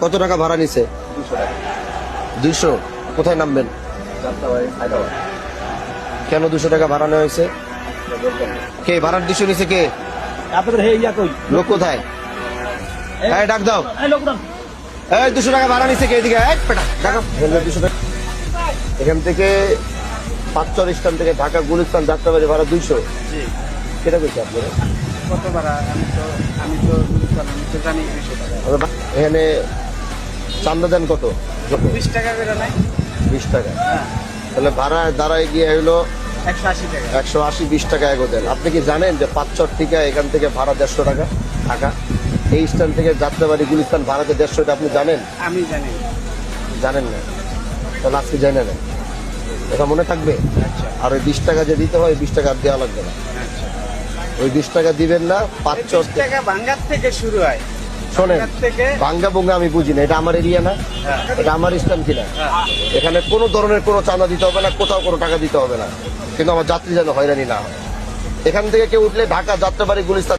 কত টাকা ভাড়া নিছে? 200। কোথায় নামবেন? কেন 200 টাকা ভাড়া নেওয়া হয়েছে? কে ভাড়ার 200 নিছে? কে? লোক কোথায়? ডাক দাও। এই 200 টাকা ভাড়া নিছে কে? এদিকে টাকা 200 টাকা। এখান থেকে পাঁচচর স্ট্যান্ড থেকে ঢাকা গুলিস্তান যাত্রাবাড়ি ভাড়া 200। কেটা কইছে আপনারা? কত ভাড়া? আমি তো জানি 200 টাকা। এখানে চান্দা দেন কত? 20 টাকা করে নাই? 20 টাকা। তাহলে ভাড়া দাঁড়ায় গিয়ে হলো 180 টাকা। 180, 20 টাকা এগো দেন। আপনি কি জানেন যে পাঁচচর থেকে এখান থেকে ভাড়া 150 টাকা ঢাকা? এই স্ট্যান্ড থেকে যাত্রাবাড়ি গুলিস্তান ভাড়াতে 150, এটা আপনি জানেন? আমি জানি। জানেন না? তাহলে আজকে যাই না, এটা মনে থাকবে। আচ্ছা আর ওই 20 টাকা যে দিতে হয়, 20 টাকা আর দেওয়া লাগবে না। আচ্ছা। ওই 20 টাকা দিবেন না। পাঁচচর 20 টাকা ভাঙ্গার থেকে শুরু হয়। শোনেন, ভাঙ্গার থেকে ভাঙ্গা ভুঙ্গা আমি বুঝি না, এটা আমার এরিয়া না, এটা আমার স্ট্যান্ড কিনা। এখানে কোনো ধরনের কোনো চাঁদা দিতে হবে না, কোথাও কোনো টাকা দিতে হবে না, কিন্তু আমার যাত্রী যেন হয়রানি না হয়। এখান থেকে কেউ উঠলে ঢাকা যাত্রাবাড়ি গুলিস্তান